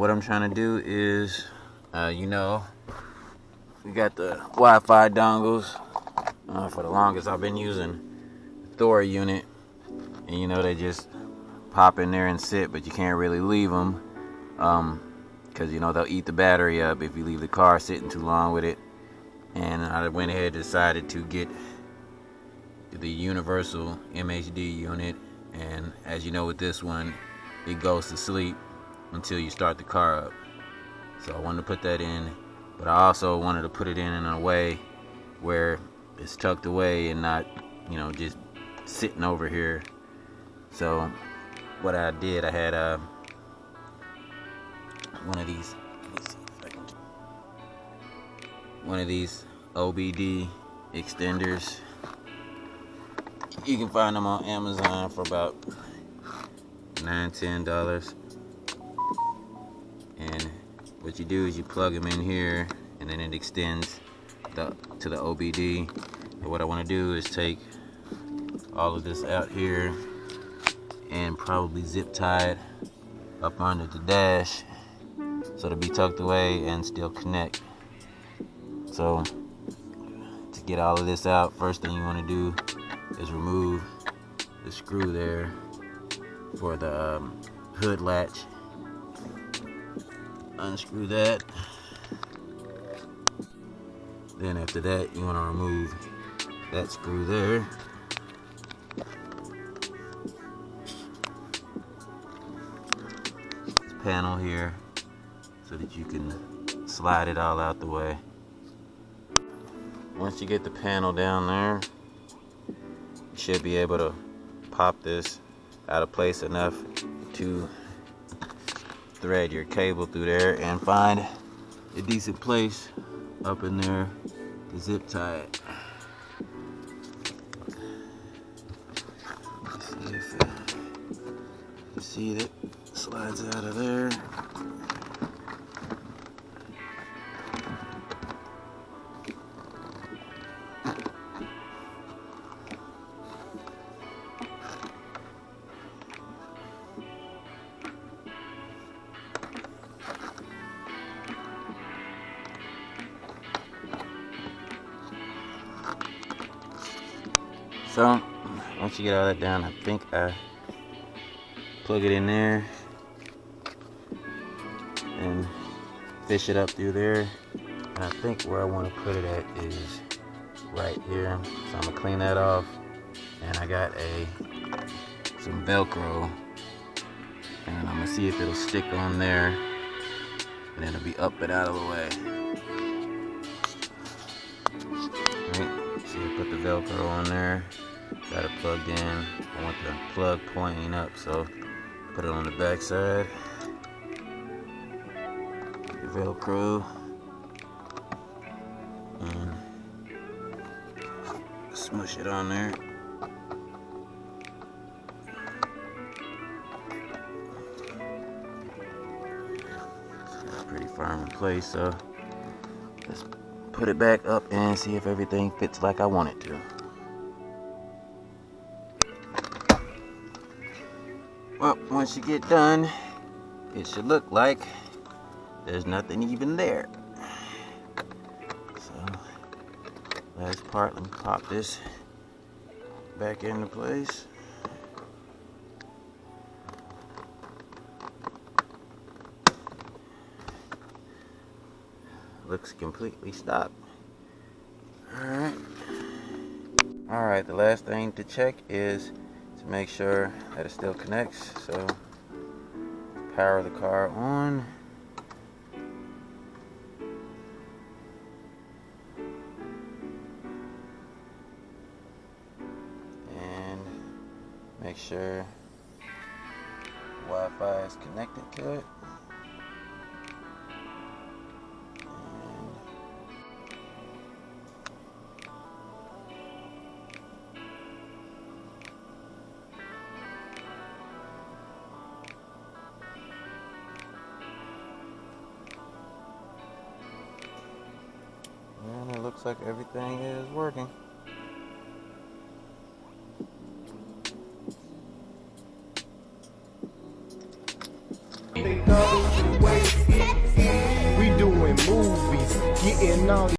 What I'm trying to do is, we got the Wi-Fi dongles. For the longest, I've been using the THOR unit, and they just pop in there and sit, but you can't really leave them, because they'll eat the battery up if you leave the car sitting too long with it. And I went ahead and decided to get the Universal MHD unit, and as you know, with this one, it goes to sleep until you start the car up. So I wanted to put that in, but I also wanted to put it in a way where it's tucked away and not, just sitting over here. So what I did, I had one of these. Let me see if I can. One of these OBD extenders. You can find them on Amazon for about $9-10. And what you do is you plug them in here, and then it extends to the OBD. And what I want to do is take all of this out here and probably zip tie it up under the dash so it'll be tucked away and still connect. So to get all of this out, first thing you want to do is remove the screw there for the hood latch. Unscrew that. Then after that, you want to remove that screw there. This panel here, so that you can slide it all out the way. Once you get the panel down there, you should be able to pop this out of place enough to thread your cable through there and find a decent place up in there to zip tie it. See if you see that slides out of there. So once you get all that down, I think I plug it in there and fish it up through there. And I think where I want to put it at is right here. So I'm gonna clean that off, and I got some Velcro, and I'm gonna see if it'll stick on there, and it'll be up and out of the way. Right, so you put the Velcro on there. Got it plugged in. I want the plug pointing up, so put it on the back side. The Velcro, and smush it on there. It's pretty firm in place, so let's put it back up and see if everything fits like I want it to. Well, once you get done, it should look like there's nothing even there. So, last part, let me pop this back into place. Looks completely stopped. Alright, the last thing to check is to make sure that it still connects. So power the car on. And make sure Wi-Fi is connected to it. And it looks like everything is working. They know the way in movies, getting all